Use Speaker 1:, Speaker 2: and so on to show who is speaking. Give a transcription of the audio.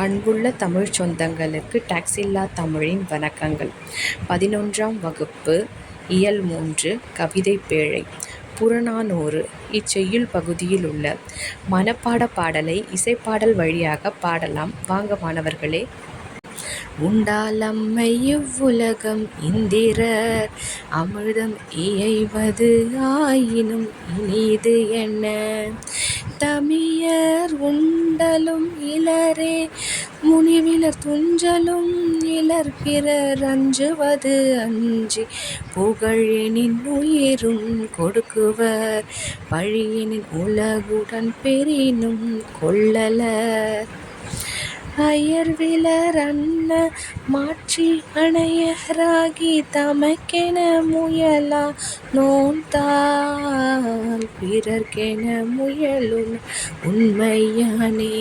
Speaker 1: அன்புள்ள தமிழ் சொந்தங்களுக்கு டாக்ஸில்லா தமிழின் வணக்கங்கள். 11ஆம் வகுப்பு இயல் 3 கவிதைப் பேழை புறநானூறு. இச்செய்யுள் பகுதியில் உள்ள மனப்பாட பாடலை இசைப்பாடல் வழியாக பாடலாம். வாங்க மாணவர்களே. உண்டாலம்மை இவ்வுலகம் இந்திரர் அமிழ்தம் இயைவது ஆயினும் இனிது என்ன தமியர் உண்டலும் இலரே முனிவிலர் துஞ்சலும் இலர் பிறர் அஞ்சுவது அஞ்சி புகழெனின் உயிரும் கொடுக்குவர் பழியெனின் உலகுடன் பெறினும் கொள்ளலர் அயர்விலர் அன்ன மாற்றி அணையராகி தமக்கென முயலா நோன்தால் பிறர்க்கென முயலும் உண்மையானே.